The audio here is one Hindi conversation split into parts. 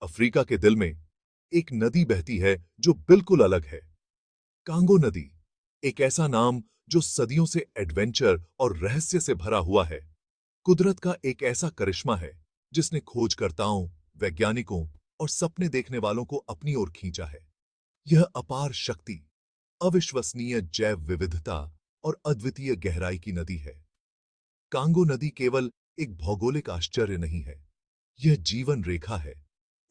अफ्रीका के दिल में एक नदी बहती है जो बिल्कुल अलग है। कांगो नदी, एक ऐसा नाम जो सदियों से एडवेंचर और रहस्य से भरा हुआ है। कुदरत का एक ऐसा करिश्मा है जिसने खोजकर्ताओं, वैज्ञानिकों और सपने देखने वालों को अपनी ओर खींचा है। यह अपार शक्ति, अविश्वसनीय जैव विविधता और अद्वितीय गहराई की नदी है। कांगो नदी केवल एक भौगोलिक आश्चर्य नहीं है, यह जीवन रेखा है,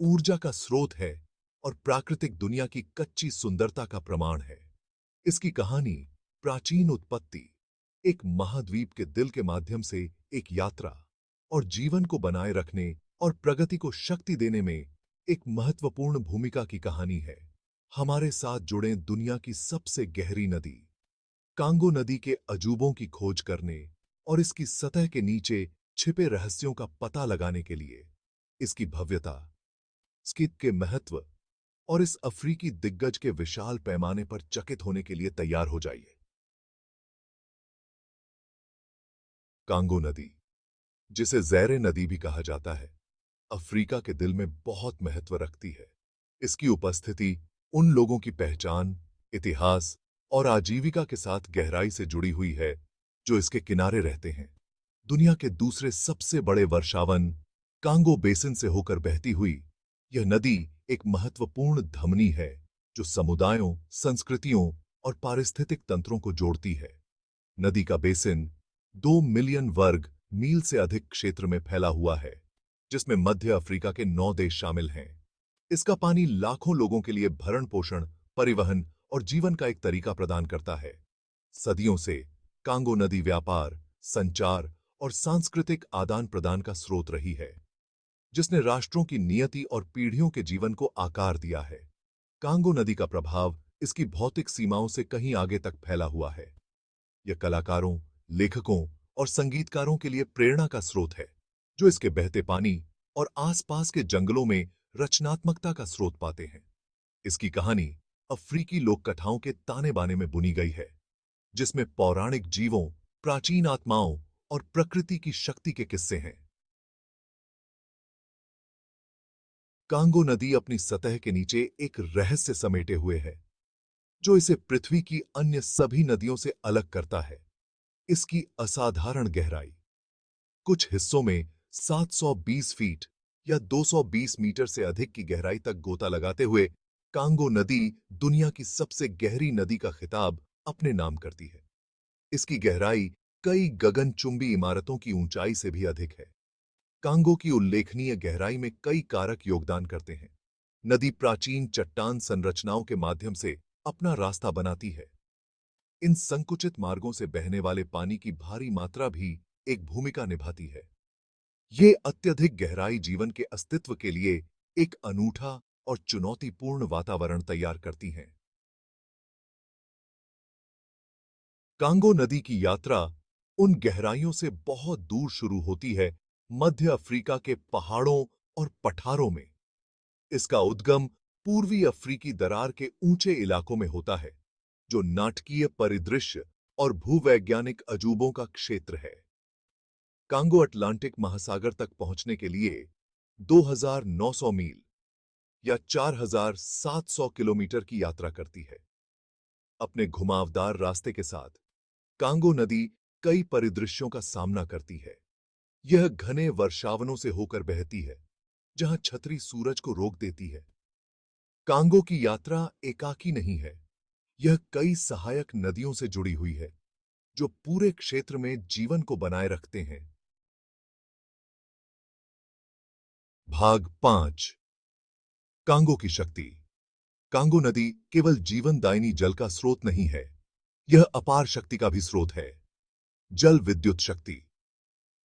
ऊर्जा का स्रोत है और प्राकृतिक दुनिया की कच्ची सुंदरता का प्रमाण है। इसकी कहानी प्राचीन उत्पत्ति, एक महाद्वीप के दिल के माध्यम से एक यात्रा और जीवन को बनाए रखने और प्रगति को शक्ति देने में एक महत्वपूर्ण भूमिका की कहानी है। हमारे साथ जुड़े दुनिया की सबसे गहरी नदी, कांगो नदी के अजूबों की खोज करने और इसकी सतह के नीचे छिपे रहस्यों का पता लगाने के लिए। इसकी भव्यता, स्कित के महत्व और इस अफ्रीकी दिग्गज के विशाल पैमाने पर चकित होने के लिए तैयार हो जाइए। कांगो नदी, जिसे ज़ैरे नदी भी कहा जाता है, अफ्रीका के दिल में बहुत महत्व रखती है। इसकी उपस्थिति उन लोगों की पहचान, इतिहास और आजीविका के साथ गहराई से जुड़ी हुई है जो इसके किनारे रहते हैं। दुनिया के दूसरे सबसे बड़े वर्षावन कांगो बेसिन से होकर बहती हुई यह नदी एक महत्वपूर्ण धमनी है जो समुदायों, संस्कृतियों और पारिस्थितिक तंत्रों को जोड़ती है। नदी का बेसिन 2 मिलियन वर्ग मील से अधिक क्षेत्र में फैला हुआ है, जिसमें मध्य अफ्रीका के 9 देश शामिल हैं। इसका पानी लाखों लोगों के लिए भरण पोषण, परिवहन और जीवन का एक तरीका प्रदान करता है। सदियों से कांगो नदी व्यापार, संचार और सांस्कृतिक आदान प्रदान का स्रोत रही है, जिसने राष्ट्रों की नियति और पीढ़ियों के जीवन को आकार दिया है। कांगो नदी का प्रभाव इसकी भौतिक सीमाओं से कहीं आगे तक फैला हुआ है। यह कलाकारों, लेखकों और संगीतकारों के लिए प्रेरणा का स्रोत है, जो इसके बहते पानी और आसपास के जंगलों में रचनात्मकता का स्रोत पाते हैं। इसकी कहानी अफ्रीकी लोक कथाओं के ताने बाने में बुनी गई है, जिसमें पौराणिक जीवों, प्राचीन आत्माओं और प्रकृति की शक्ति के किस्से हैं। कांगो नदी अपनी सतह के नीचे एक रहस्य समेटे हुए है, जो इसे पृथ्वी की अन्य सभी नदियों से अलग करता है। इसकी असाधारण गहराई, कुछ हिस्सों में 720 फीट या 220 मीटर से अधिक की गहराई तक गोता लगाते हुए कांगो नदी दुनिया की सबसे गहरी नदी का खिताब अपने नाम करती है। इसकी गहराई कई गगनचुंबी इमारतों की ऊंचाई से भी अधिक है। कांगो की उल्लेखनीय गहराई में कई कारक योगदान करते हैं। नदी प्राचीन चट्टान संरचनाओं के माध्यम से अपना रास्ता बनाती है। इन संकुचित मार्गों से बहने वाले पानी की भारी मात्रा भी एक भूमिका निभाती है। ये अत्यधिक गहराई जीवन के अस्तित्व के लिए एक अनूठा और चुनौतीपूर्ण वातावरण तैयार करती हैं। कांगो नदी की यात्रा उन गहराइयों से बहुत दूर शुरू होती है, मध्य अफ्रीका के पहाड़ों और पठारों में। इसका उद्गम पूर्वी अफ्रीकी दरार के ऊंचे इलाकों में होता है, जो नाटकीय परिदृश्य और भूवैज्ञानिक अजूबों का क्षेत्र है। कांगो अटलांटिक महासागर तक पहुंचने के लिए 2,900 मील या 4,700 किलोमीटर की यात्रा करती है। अपने घुमावदार रास्ते के साथ कांगो नदी कई परिदृश्यों का सामना करती है। यह घने वर्षावनों से होकर बहती है, जहां छतरी सूरज को रोक देती है। कांगो की यात्रा एकाकी नहीं है, यह कई सहायक नदियों से जुड़ी हुई है, जो पूरे क्षेत्र में जीवन को बनाए रखते हैं। भाग 5, कांगो की शक्ति। कांगो नदी केवल जीवनदायिनी जल का स्रोत नहीं है, यह अपार शक्ति का भी स्रोत है। जल विद्युत शक्ति।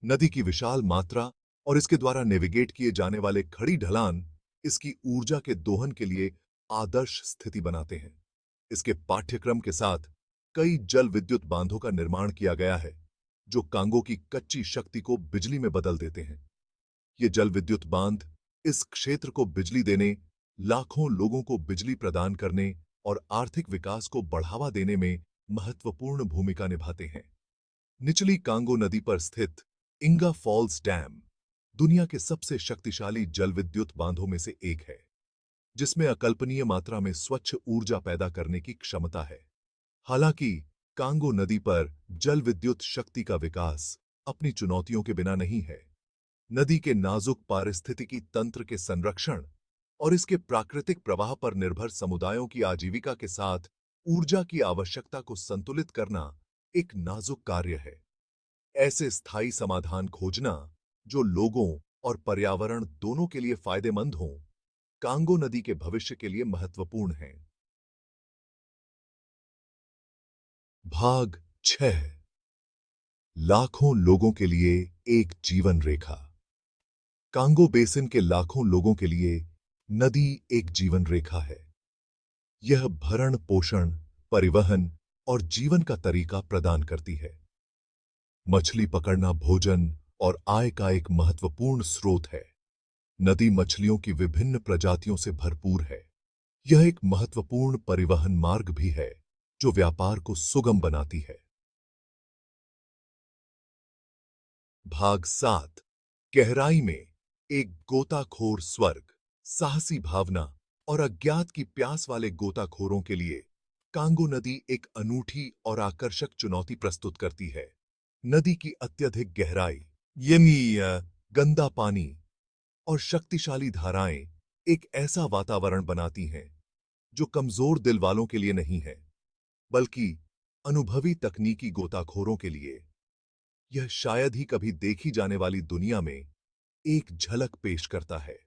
नदी की विशाल मात्रा और इसके द्वारा नेविगेट किए जाने वाले खड़ी ढलान इसकी ऊर्जा के दोहन के लिए आदर्श स्थिति बनाते हैं। इसके पाठ्यक्रम के साथ कई जल विद्युत बांधों का निर्माण किया गया है, जो कांगो की कच्ची शक्ति को बिजली में बदल देते हैं। ये जल विद्युत बांध इस क्षेत्र को बिजली देने, लाखों लोगों को बिजली प्रदान करने और आर्थिक विकास को बढ़ावा देने में महत्वपूर्ण भूमिका निभाते हैं। निचली कांगो नदी पर स्थित इंगा फॉल्स डैम, दुनिया के सबसे शक्तिशाली जल विद्युत बांधों में से एक है, जिसमें अकल्पनीय मात्रा में स्वच्छ ऊर्जा पैदा करने की क्षमता है। हालांकि कांगो नदी पर जल विद्युत शक्ति का विकास अपनी चुनौतियों के बिना नहीं है। नदी के नाजुक पारिस्थितिकी तंत्र के संरक्षण और इसके प्राकृतिक प्रवाह पर निर्भर समुदायों की आजीविका के साथ ऊर्जा की आवश्यकता को संतुलित करना एक नाजुक कार्य है। ऐसे स्थायी समाधान खोजना जो लोगों और पर्यावरण दोनों के लिए फायदेमंद हों, कांगो नदी के भविष्य के लिए महत्वपूर्ण है। भाग 6। लाखों लोगों के लिए एक जीवन रेखा। कांगो बेसिन के लाखों लोगों के लिए नदी एक जीवन रेखा है। यह भरण पोषण, परिवहन और जीवन का तरीका प्रदान करती है। मछली पकड़ना भोजन और आय का एक महत्वपूर्ण स्रोत है। नदी मछलियों की विभिन्न प्रजातियों से भरपूर है। यह एक महत्वपूर्ण परिवहन मार्ग भी है, जो व्यापार को सुगम बनाती है। भाग 7। गहराई में एक गोताखोर स्वर्ग। साहसी भावना और अज्ञात की प्यास वाले गोताखोरों के लिए कांगो नदी एक अनूठी और आकर्षक चुनौती प्रस्तुत करती है। नदी की अत्यधिक गहराई, गंदा पानी और शक्तिशाली धाराएं एक ऐसा वातावरण बनाती हैं जो कमजोर दिल वालों के लिए नहीं है, बल्कि अनुभवी तकनीकी गोताखोरों के लिए। यह शायद ही कभी देखी जाने वाली दुनिया में एक झलक पेश करता है।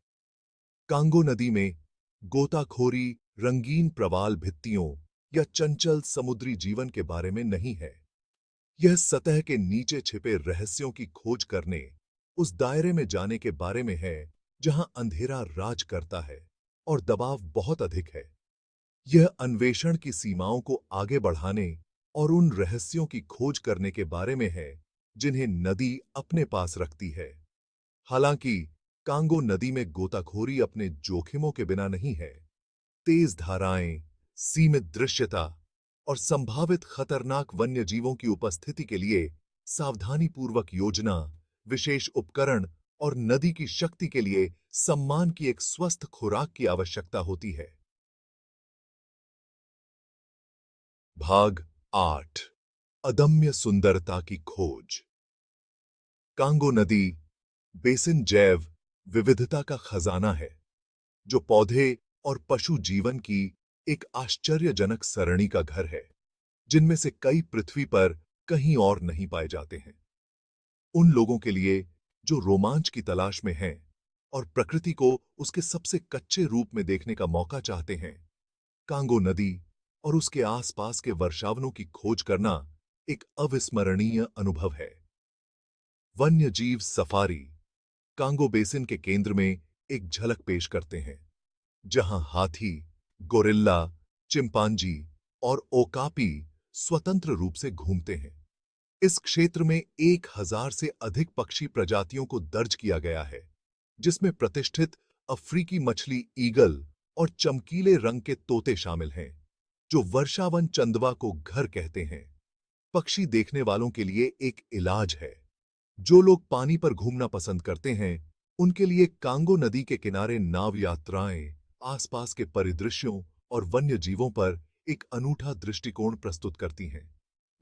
कांगो नदी में गोताखोरी रंगीन प्रवाल भित्तियों या चंचल समुद्री जीवन के बारे में नहीं है। यह सतह के नीचे छिपे रहस्यों की खोज करने, उस दायरे में जाने के बारे में है जहां अंधेरा राज करता है और दबाव बहुत अधिक है। यह अन्वेषण की सीमाओं को आगे बढ़ाने और उन रहस्यों की खोज करने के बारे में है जिन्हें नदी अपने पास रखती है। हालांकि कांगो नदी में गोताखोरी अपने जोखिमों के बिना नहीं है। तेज धाराएं, सीमित दृश्यता और संभावित खतरनाक वन्यजीवों की उपस्थिति के लिए सावधानीपूर्वक योजना, विशेष उपकरण और नदी की शक्ति के लिए सम्मान की एक स्वस्थ खुराक की आवश्यकता होती है। भाग 8। अदम्य सुंदरता की खोज। कांगो नदी बेसिन जैव विविधता का खजाना है, जो पौधे और पशु जीवन की एक आश्चर्यजनक सरणी का घर है, जिनमें से कई पृथ्वी पर कहीं और नहीं पाए जाते हैं। उन लोगों के लिए जो रोमांच की तलाश में हैं और प्रकृति को उसके सबसे कच्चे रूप में देखने का मौका चाहते हैं, कांगो नदी और उसके आसपास के वर्षावनों की खोज करना एक अविस्मरणीय अनुभव है। वन्यजीव सफारी कांगो बेसिन के केंद्र में एक झलक पेश करते हैं, जहां हाथी, गोरिल्ला, चिंपांजी और ओकापी स्वतंत्र रूप से घूमते हैं। इस क्षेत्र में 1000 से अधिक पक्षी प्रजातियों को दर्ज किया गया है, जिसमें प्रतिष्ठित अफ्रीकी मछली ईगल और चमकीले रंग के तोते शामिल हैं, जो वर्षावन चंदवा को घर कहते हैं। पक्षी देखने वालों के लिए एक इलाज है। जो लोग पानी पर घूमना पसंद करते हैं, उनके लिए कांगो नदी के किनारे नाव यात्राएं आसपास के परिदृश्यों और वन्य जीवों पर एक अनूठा दृष्टिकोण प्रस्तुत करती हैं।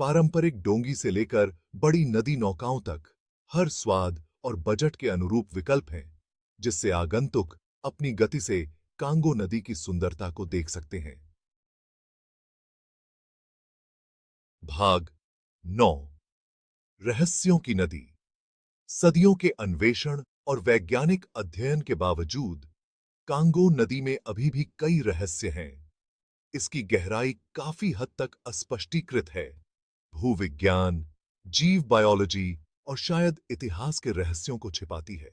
पारंपरिक डोंगी से लेकर बड़ी नदी नौकाओं तक हर स्वाद और बजट के अनुरूप विकल्प हैं, जिससे आगंतुक अपनी गति से कांगो नदी की सुंदरता को देख सकते हैं। भाग 9। रहस्यों की नदी। सदियों के अन्वेषण और वैज्ञानिक अध्ययन के बावजूद कांगो नदी में अभी भी कई रहस्य हैं। इसकी गहराई काफी हद तक अस्पष्टीकृत है। भूविज्ञान, जीव बायोलॉजी और शायद इतिहास के रहस्यों को छिपाती है।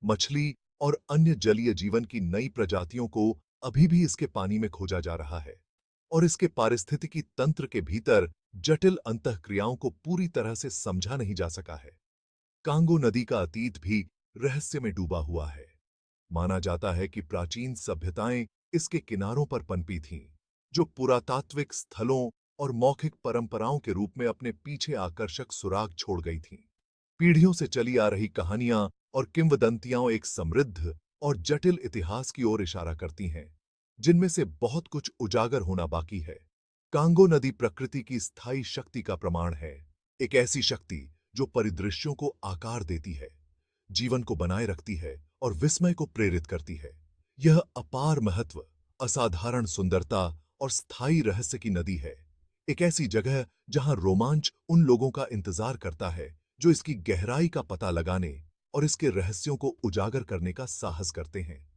मछली और अन्य जलीय जीवन की नई प्रजातियों को अभी भी इसके पानी में खोजा जा रहा है, और इसके पारिस्थितिकी तंत्र के भीतर जटिल अंतःक्रियाओं को पूरी तरह से समझा नहीं जा सका है। कांगो नदी का अतीत भी रहस्य में डूबा हुआ है। माना जाता है कि प्राचीन सभ्यताएं इसके किनारों पर पनपी थीं, जो पुरातात्विक स्थलों और मौखिक परंपराओं के रूप में अपने पीछे आकर्षक सुराग छोड़ गई थीं। पीढ़ियों से चली आ रही कहानियां और किंवदंतियां एक समृद्ध और जटिल इतिहास की ओर इशारा करती हैं, जिनमें से बहुत कुछ उजागर होना बाकी है। कांगो नदी प्रकृति की स्थायी शक्ति का प्रमाण है, एक ऐसी शक्ति जो परिदृश्यों को आकार देती है, जीवन को बनाए रखती है और विस्मय को प्रेरित करती है। यह अपार महत्व, असाधारण सुंदरता और स्थायी रहस्य की नदी है, एक ऐसी जगह जहां रोमांच उन लोगों का इंतजार करता है जो इसकी गहराई का पता लगाने और इसके रहस्यों को उजागर करने का साहस करते हैं।